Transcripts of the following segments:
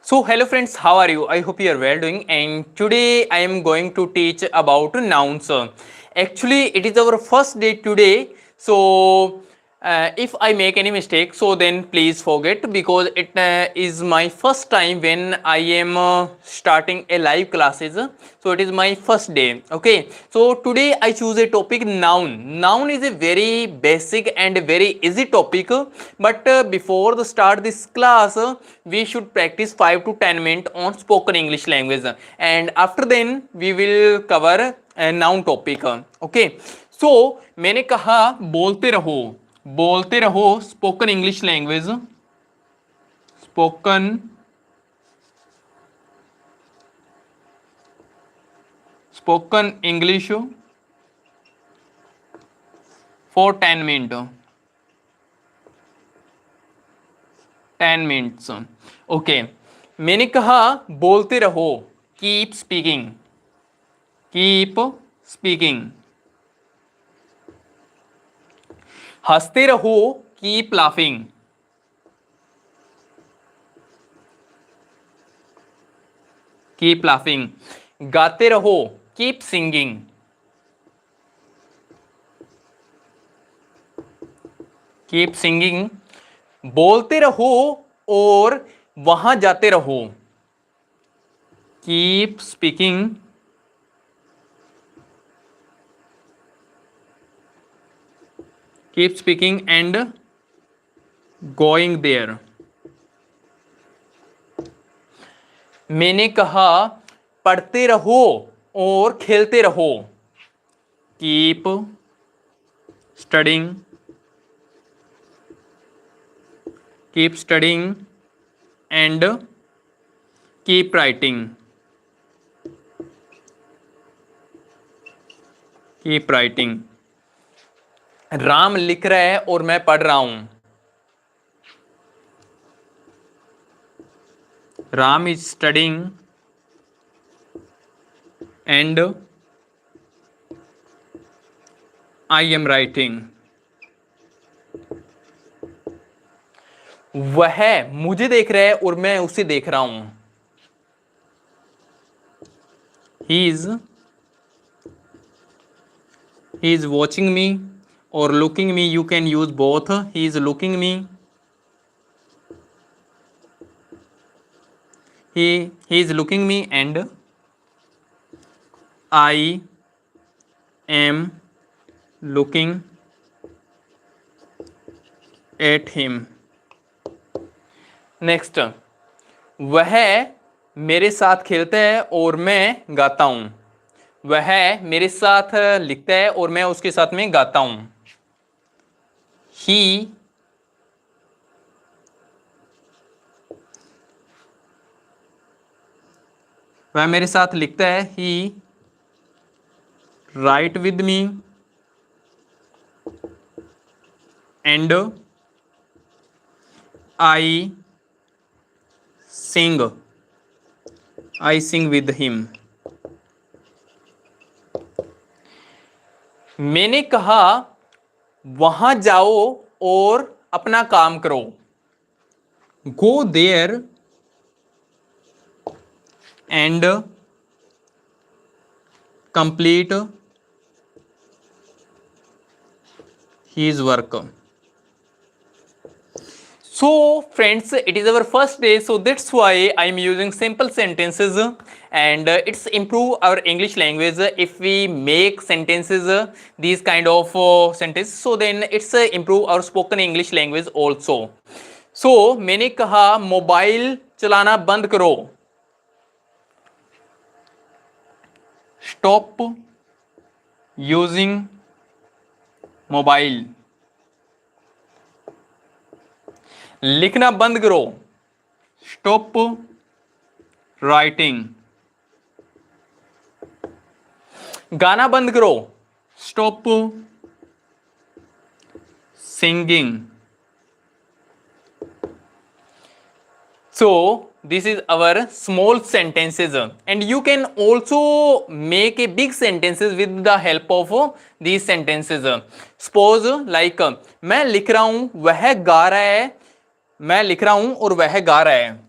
So hello friends, how are you? I hope you are well doing, and today I am going to teach about nouns. Actually it is our first day today, so if I make any mistake, so then please forget, because it is my first time when I am starting a live classes. So it is my first day. Okay, so today I choose a topic noun is a very basic and very easy topic, but before the start this class we should practice 5 to 10 minutes on spoken English language, and after then we will cover a noun topic. Okay, so मैंने कहा बोलते रहो spoken English language, spoken spoken English for 10 minutes. Okay, मैंने कहा बोलते रहो, keep speaking. हंसते रहो, कीप लाफिंग। गाते रहो, कीप सिंगिंग। बोलते रहो और वहां जाते रहो, keep speaking and going there. मैंने कहा पढ़ते रहो और खेलते रहो, keep studying and keep writing. Ram लिख रहा है और मैं पढ़ रहा हूं, Ram is studying and I am writing. वह मुझे देख रहा है और मैं उसे देख रहा हूं, ही इज वॉचिंग मी और looking me. You can use both, he is looking me, he is looking me and I am looking at him. Next, वह मेरे साथ खेलता है और मैं गाता हूं, वह मेरे साथ लिखता है और मैं उसके साथ में गाता हूं। ही वह मेरे साथ लिखता है, he write with me and I sing with him. मैंने कहा वहां जाओ और अपना काम करो, go there and complete his work. So friends, it is our first day, so that's why I am using simple sentences, and it's improve our English language if we make sentences these kind of sentences, so then it's improve our spoken English language also. So मैंने कहा mobile चलाना बंद करो, stop using mobile. लिखना बंद करो, stop writing. गाना बंद करो, stop singing. So this is our small sentences, and you can also make a big sentences with the help of these sentences. Suppose like मैं लिख रहा हूं, वह गा रहा है, मैं लिख रहा हूं और वह गा रहा है।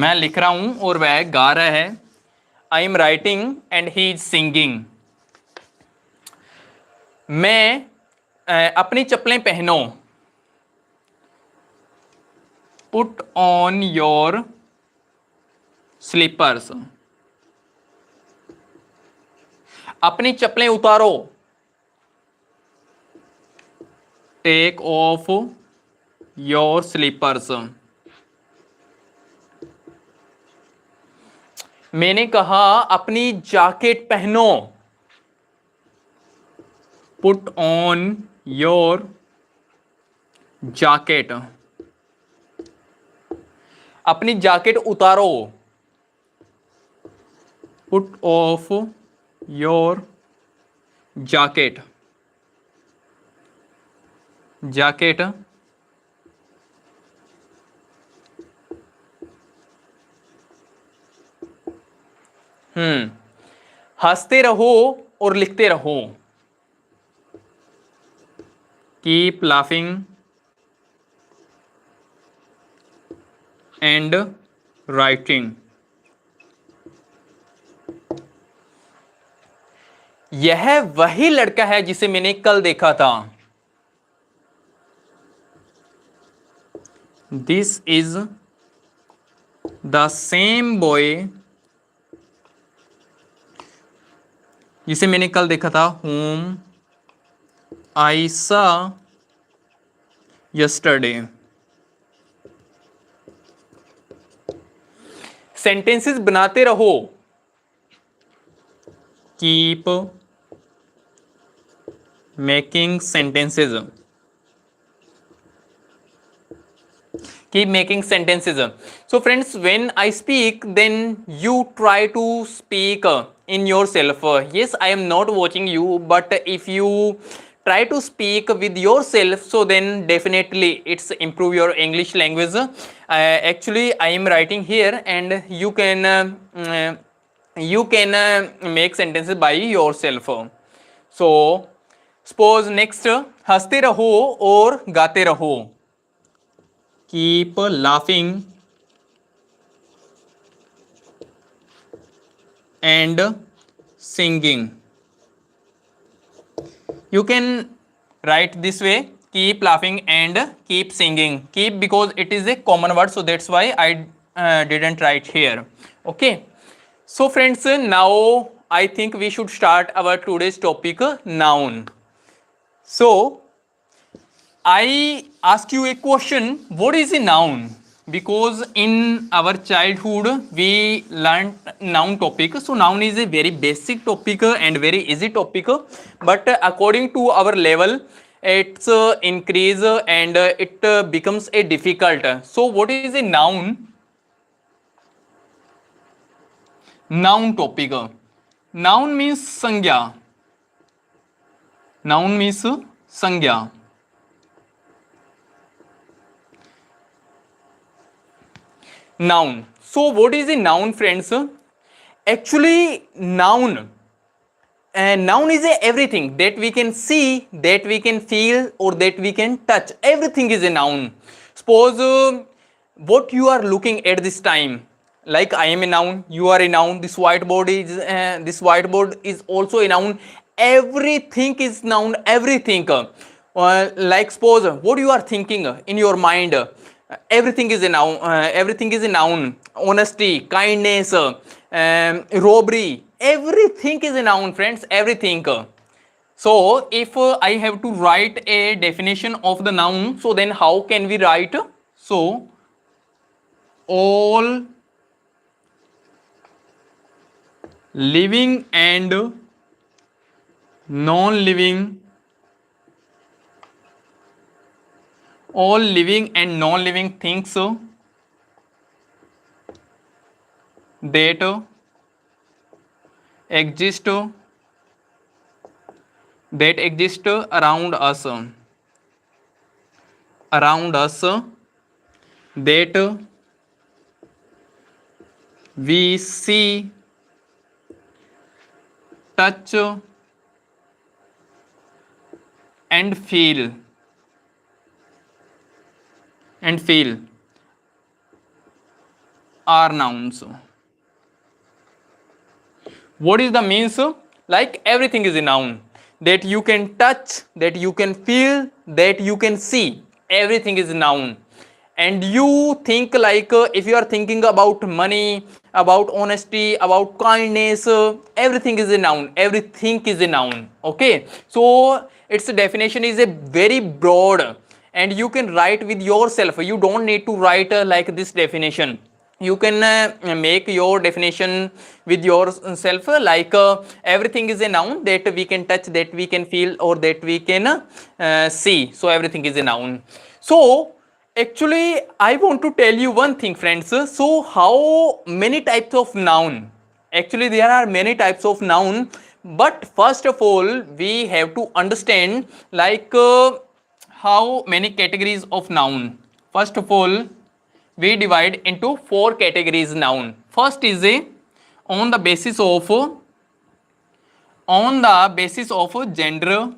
मैं लिख रहा हूं और वह गा रहा है. I am writing and he is singing. मैं अपनी चप्पलें पहनो. Put on your slippers. अपनी चप्पलें उतारो. Take off your slippers. मैंने कहा अपनी जैकेट पहनो. Put on your jacket. अपनी जैकेट उतारो. Put off your jacket. Jacket. हंसते रहो और लिखते रहो. Keep laughing and writing. यह वही लड़का है जिसे मैंने कल देखा था. This is the same boy जिसे मैंने कल देखा था. whom I saw yesterday. Sentences बनाते रहो. Keep making sentences. Keep making sentences. So friends, when I speak, then you try to speak in yourself. Yes, I am not watching you, but if you try to speak with yourself, so then definitely it's improve your English language. Actually I am writing here and you can make sentences by yourself. So suppose next, हंसते रहो और गाते रहो. Keep laughing and singing. You can write this way: keep laughing and keep singing. Keep because it is a common word, so that's why I didn't write here. Okay. So friends, now I think we should start our today's topic, noun. So I ask you a question: what is a noun? Because in our childhood we learned noun topic. So noun is a very basic topic and very easy topic, but according to our level it's increase and it becomes a difficult. So what is a noun? Noun topic. Noun means संज्ञा. Noun means संज्ञा. Noun. So what is a noun, friends? Actually noun is a everything that we can see, that we can feel, or that we can touch. Everything is a noun. Suppose what you are looking at this time, like I am a noun, you are a noun, this whiteboard is also a noun. Everything is noun. Everything. Like suppose what you are thinking in your mind, everything is a noun. Everything is a noun. Honesty, kindness, robbery, everything is a noun, friends. Everything. So if I have to write a definition of the noun, so then how can we write? So all living and non-living, all living and non-living things that exist around us, that we see, touch and feel are nouns. What is the means? Like everything is a noun that you can touch, that you can feel, that you can see. Everything is a noun. And you think like if you are thinking about money, about honesty, about kindness, everything is a noun. Everything is a noun. Okay. So its definition is a very broad, and you can write with yourself. You don't need to write like this definition. You can make your definition with yourself, like everything is a noun that we can touch, that we can feel, or that we can see. So everything is a noun. So actually I want to tell you one thing, friends. So how many types of noun? Actually there are many types of noun, but first of all we have to understand like how many categories of noun. First of all, we divide into four categories noun. First is a on the basis of gender.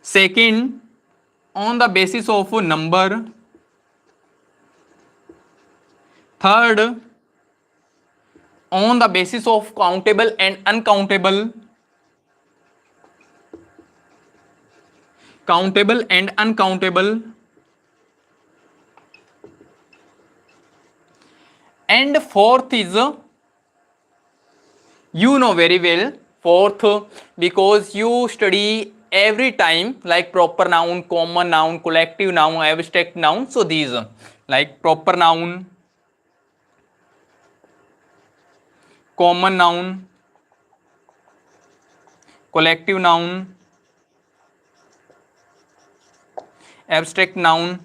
Second, on the basis of number. Third, on the basis of countable and uncountable. Countable and uncountable. And fourth is, you know very well, fourth, because you study every time, like proper noun, common noun, collective noun, abstract noun. So these like proper noun, common noun, collective noun, abstract noun,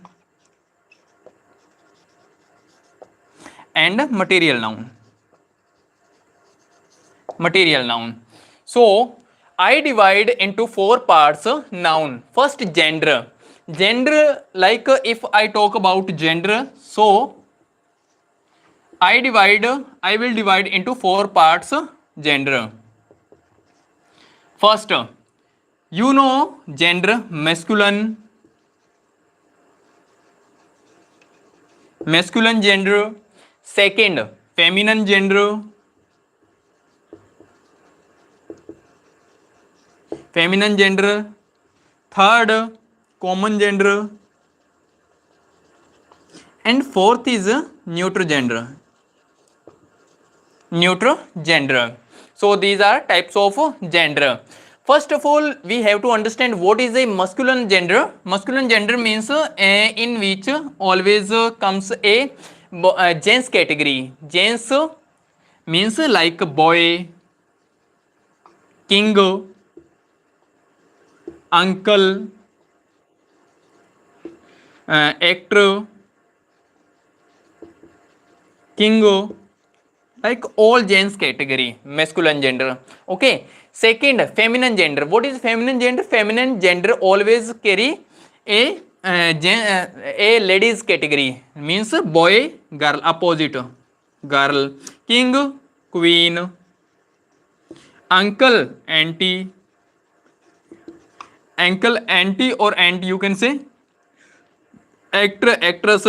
and material noun. Material noun. So I divide into four parts noun. First, gender. Gender, like if I talk about gender, so I will divide into four parts gender. First, you know gender, masculine gender. Second, feminine gender. Third, common gender. And fourth is neutral gender. So these are types of gender. First of all, we have to understand what is a masculine gender. Masculine gender means in which always comes a gents category. Gents means like boy, king, uncle, actor, king, like all gents category, masculine gender. Okay. Second, feminine gender. What is feminine gender? Feminine gender always carry a ladies category, means boy, girl, opposite, girl, king, queen, uncle, auntie, or aunt, you can say, actor, actress,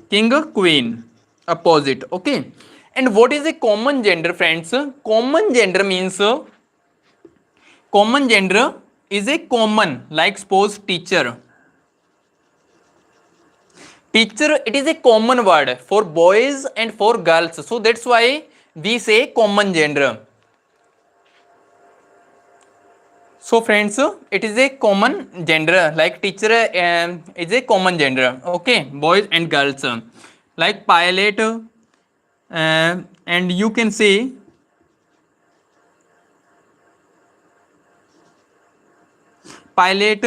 king, queen, opposite. Okay. And what is a common gender, friends? Common gender means common gender is a common, like suppose teacher. Teacher, it is a common word for boys and for girls. So that's why we say common gender. So friends, it is a common gender, like teacher is a common gender. Okay, boys and girls, like pilot, and you can say pilot,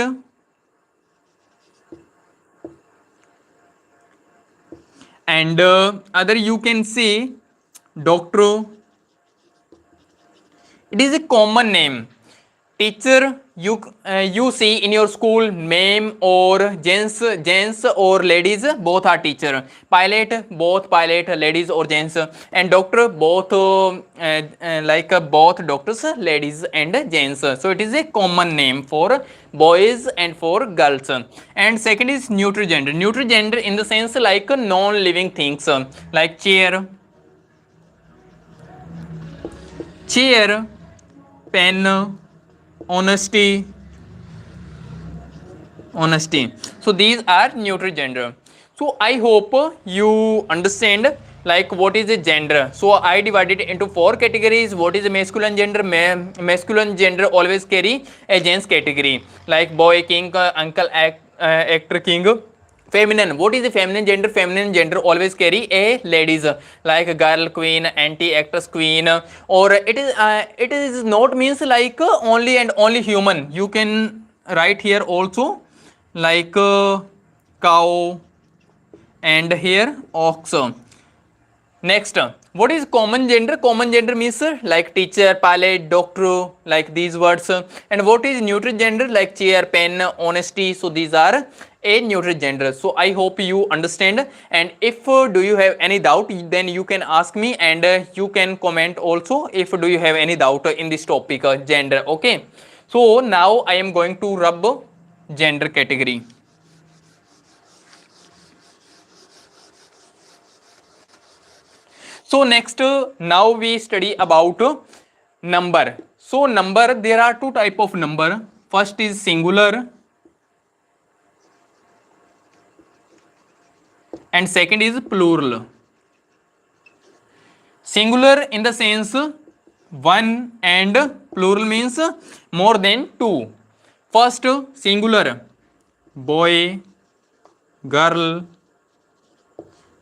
and other you can say doctor. It is a common name. teacher, you see in your school, ma'am or gents or ladies, both are teacher. Pilot, both pilot, ladies or gents. And doctor, both both doctors, ladies and gents. So it is a common name for boys and for girls. And second is neutral gender. Neutral gender in the sense like non living things, like chair, pen, honesty. So these are neutral gender. So I hope you understand like what is a gender. So I divided it into 4 categories. What is a masculine gender? Masculine gender always carry a gents category, like boy king, uncle, actor king. Feminine, what is the feminine gender? Feminine gender always carry a ladies, like girl queen, anti actress queen. Or it is not means like only and only human. You can write here also like cow, and here ox. Next, what is common gender? Common gender means like teacher, pilot, doctor, like these words. And what is neutral gender? Like chair, pen, honesty. So these are a neutral gender. So I hope you understand. And if do you have any doubt, then you can ask me, and you can comment also if do you have any doubt in this topic, gender. Okay. So now I am going to rub gender category. So next, now we study about number. So number, there are 2 type of number. First is singular and second is plural. Singular in the sense 1, and plural means more than 2. First, singular, boy, girl,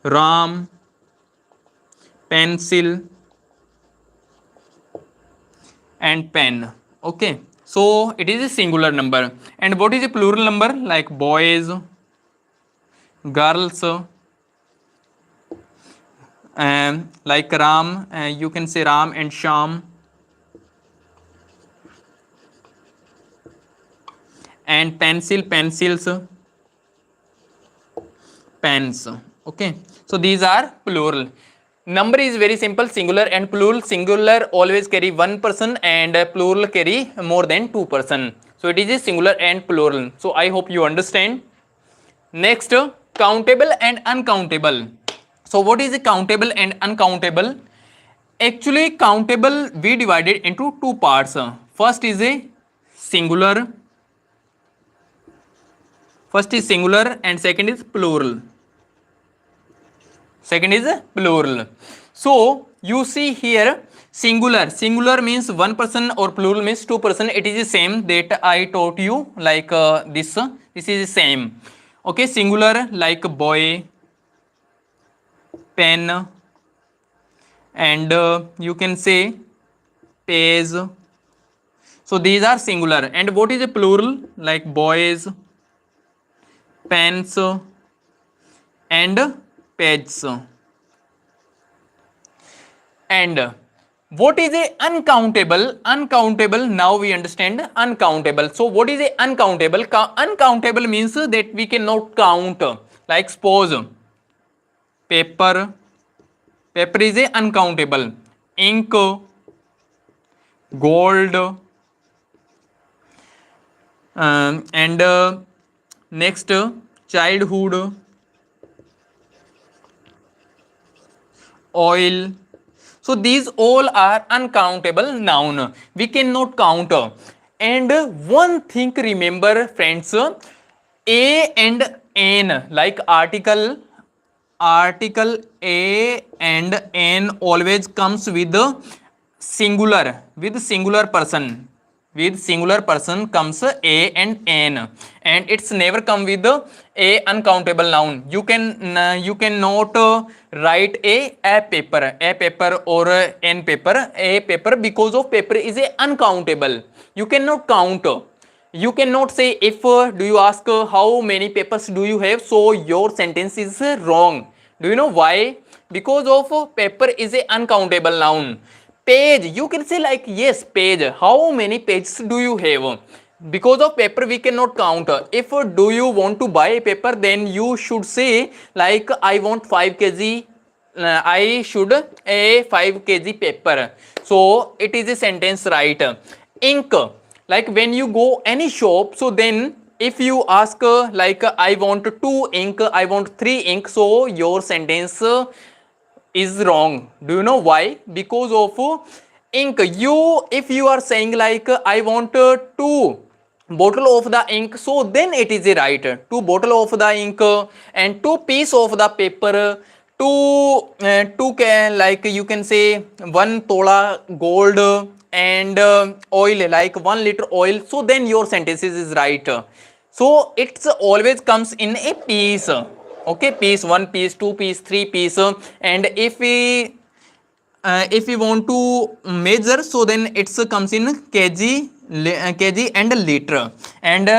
Ram, pencil and pen. Okay, so it is a singular number. And what is a plural number? Like boys, girls, like Ram, you can say Ram and Sham, and pencil, pencils, pens. Okay, so these are plural. Number is very simple, singular and plural. Singular always carry 1 person and plural carry more than 2 person. So it is a singular and plural. So I hope you understand. Next, countable and uncountable. So what is a countable and uncountable? Actually, countable we divided into 2 parts. First is a singular. First is singular and second is plural. Second is plural. So you see here, singular. Singular means 1 person or plural means 2 person. It is the same that I taught you, like this. This is the same. Okay, singular like boy, pen, and you can say page. So these are singular. And what is a plural? Like boys, pens, and pages. And what is a uncountable? Uncountable, now we understand uncountable. So what is a uncountable? Uncountable means that we cannot count. Like suppose paper. Paper is a uncountable. Ink, gold, and next, childhood, oil. So these all are uncountable noun. We cannot count. And one thing remember, friends, a and n, like article a and n always comes with singular, with singular person. With singular person comes a and n, and it's never come with a uncountable noun. You cannot write a paper or n paper, a paper, because of paper is a uncountable. You cannot count. You cannot say, if do you ask how many papers do you have, so your sentence is wrong. Do you know why? Because of paper is a uncountable noun. page, you can say like yes, page. How many pages do you have? Because of paper we cannot count. If do you want to buy a paper, then you should say like I want 5 kg, I should a 5 kg paper. So it is a sentence, right? Ink, like when you go any shop, so then if you ask like I want 2 ink, I want 3 ink, so your sentence is wrong. Do you know why? Because of ink. You, if you are saying like I want 2 bottle of the ink, so then it is right. 2 bottle of the ink and 2 piece of the paper, 2 can, like you can say 1 tola gold and oil, like 1 liter oil, so then your sentences is right. So it's always comes in a piece. Okay, piece, 1 piece, 2 piece, 3 piece, and if we want to measure, so then it's comes in kg, kg and liter, and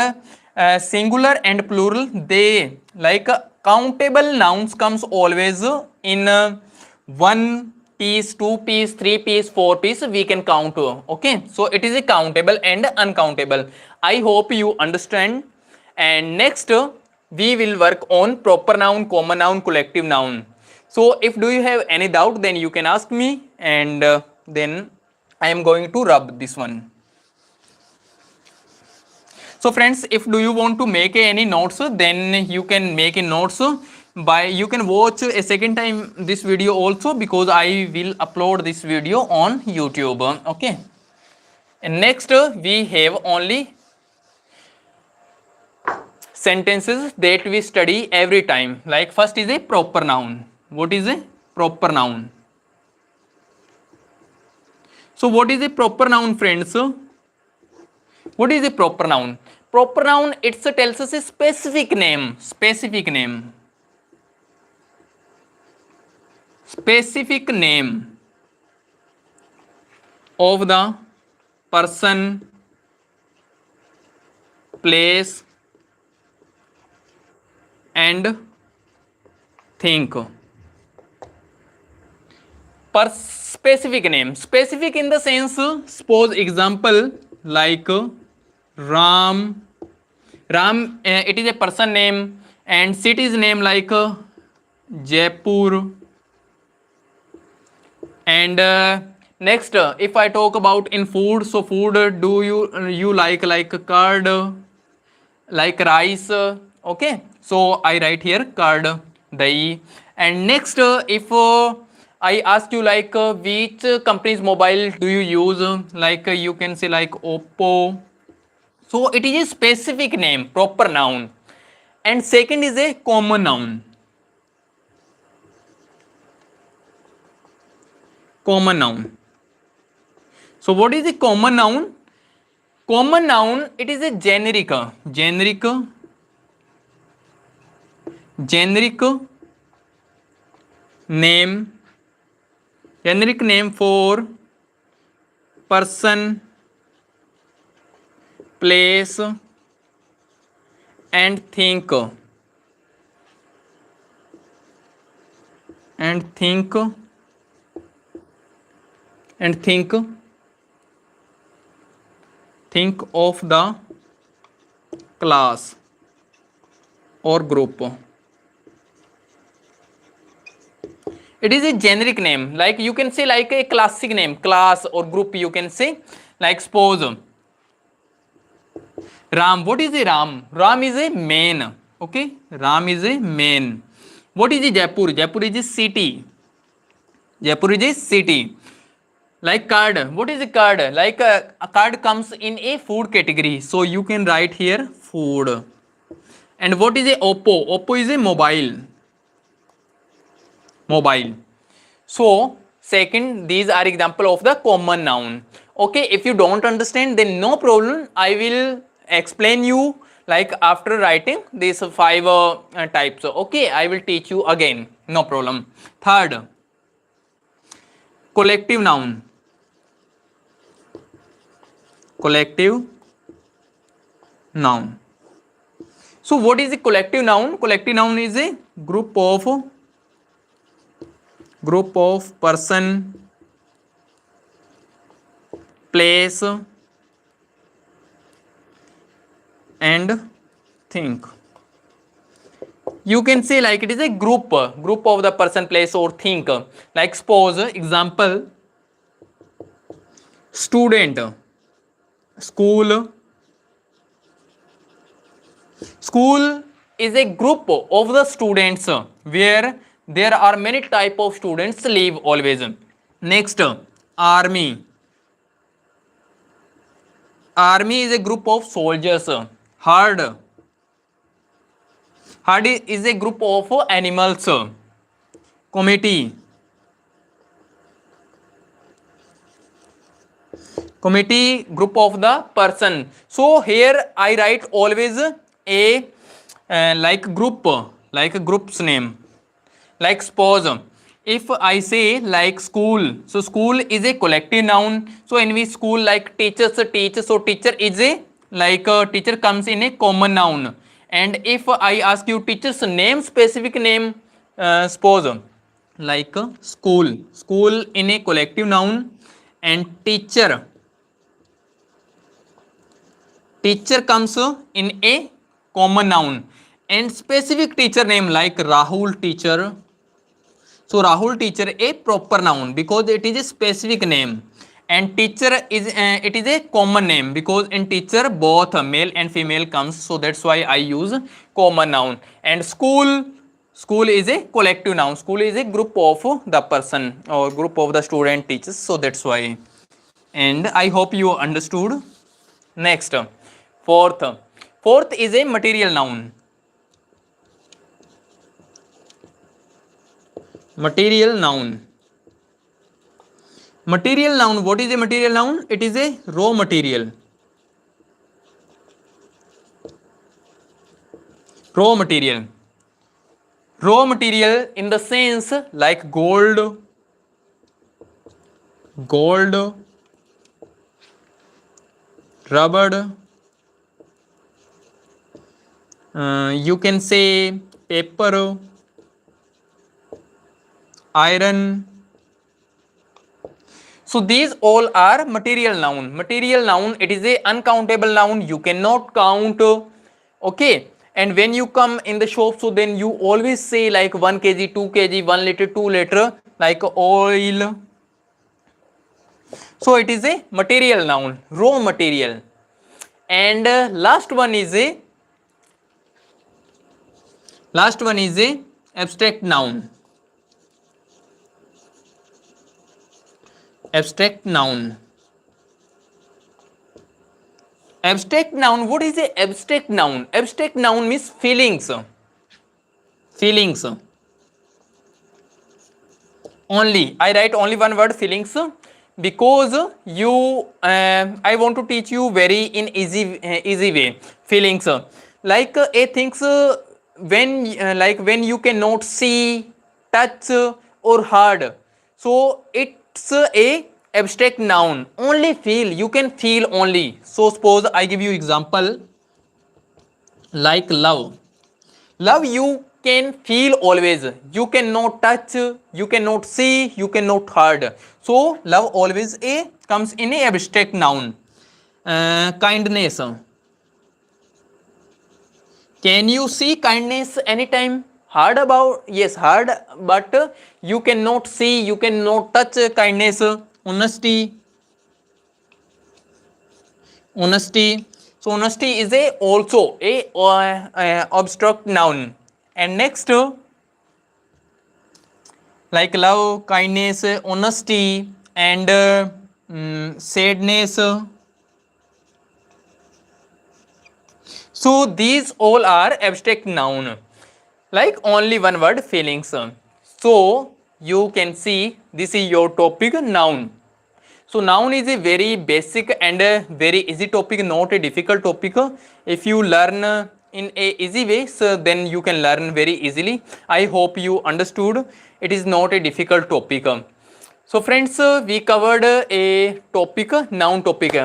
singular and plural, they like countable nouns comes always in 1 piece, 2 piece, 3 piece, 4 piece, we can count. Okay, so it is a countable and uncountable. I hope you understand. And next we will work on proper noun, common noun, collective noun. So if do you have any doubt, then you can ask me, and then I am going to rub this one. So friends, if do you want to make any notes, then you can make a notes by, you can watch a second time this video also, because I will upload this video on YouTube. Okay, and next we have only sentences that we study every time. Like first is a proper noun. What is a proper noun? So what is a proper noun, friends? What is a proper noun? Proper noun, it tells us a specific name. Specific name. Specific name of the person, place, and think. Per specific name, specific in the sense, suppose example like Ram. Ram, it is a person name, and city's name like Jaipur. And next, if I talk about in food, so food, do you like curd, like rice? Okay, so I write here curd, dahi. And next, if I ask you like which company's mobile do you use, like you can say like Oppo. So it is a specific name, proper noun. And second is a common noun. Common noun. So what is a common noun? Common noun, it is a generic name, generic name for person, place, and think. Think of the class or group. It is a generic name, like you can say like a classic name, class or group, you can say. Like suppose Ram. What is a Ram? Ram is a man. Okay, Ram is a man. What is a Jaipur? Jaipur is a city. Jaipur is a city. Like card. What is a card? Like a card comes in a food category, so you can write here food. And what is a Oppo? Oppo is a mobile. So second, these are example of the common noun. Okay, if you don't understand, then no problem, I will explain you like after writing these 5 types. Okay, I will teach you again, no problem. Third, collective noun. So what is a collective noun? Collective noun is a group of person, place and think. You can say like it is a group of the person, place or think. Like suppose example, student, school. School is a group of the students where there are many type of students live always. Next, army. Army is a group of soldiers. Herd. Herd is a group of animals. Committee. Committee, group of the person. So here I write always a like group, like a group's name. Like suppose if I say like school, so school is a collective noun. So in which school, like teachers teach, so teacher is a like teacher comes in a common noun. And if I ask you teacher's name, specific name, suppose like school, school in a collective noun, and teacher, teacher comes in a common noun, and specific teacher name like Rahul teacher. So Rahul teacher a proper noun because it is a specific name, and teacher is it is a common name because in teacher both male and female comes, so that's why I use common noun. And school, school is a collective noun. School is a group of the person or group of the student teachers, so that's why. And I hope you understood. Next, fourth. Fourth is a material noun. Material noun. Material noun. What is a material noun? It is a raw material. Raw material. Raw material in the sense like gold, gold, rubber. You can say paper, iron. So these all are material noun. Material noun, it is a uncountable noun. You cannot count. Okay. And when you come in the shop, so then you always say like 1 kg, 2 kg, 1 liter, 2 liter, like oil. So it is a material noun, raw material. And last one is a abstract noun. Abstract noun. Abstract noun. What is a abstract noun? Abstract noun means feelings. Feelings. Only I write only one word, feelings, because you I want to teach you very in easy way. Feelings like a things when when you cannot see, touch or heard, so it's a abstract noun. Only feel, you can feel only. So suppose I give you example like love. Love you can feel always, you cannot touch, you cannot see, you cannot heard. So love always a comes in a abstract noun. Kindness. Can you see kindness anytime? Heard about? Yes, heard, but you cannot see, you cannot touch kindness. Honesty. Honesty. So honesty is a also a abstract noun. And next, like love, kindness, honesty, and sadness. So these all are abstract noun, like only one word, feelings. So you can see this is your topic, noun. So noun is a very basic and a very easy topic, not a difficult topic. If you learn in a easy way, so then you can learn very easily. I hope you understood. It is not a difficult topic. So friends, we covered a topic, noun topic.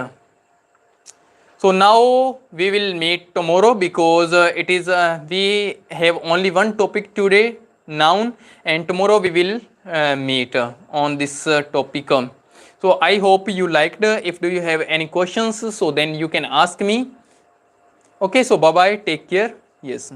So now we will meet tomorrow because it is we have only one topic today, noun, and tomorrow we will meet on this topic. So I hope you liked. If do you have any questions, so then you can ask me. Okay, so bye bye, take care. Yes.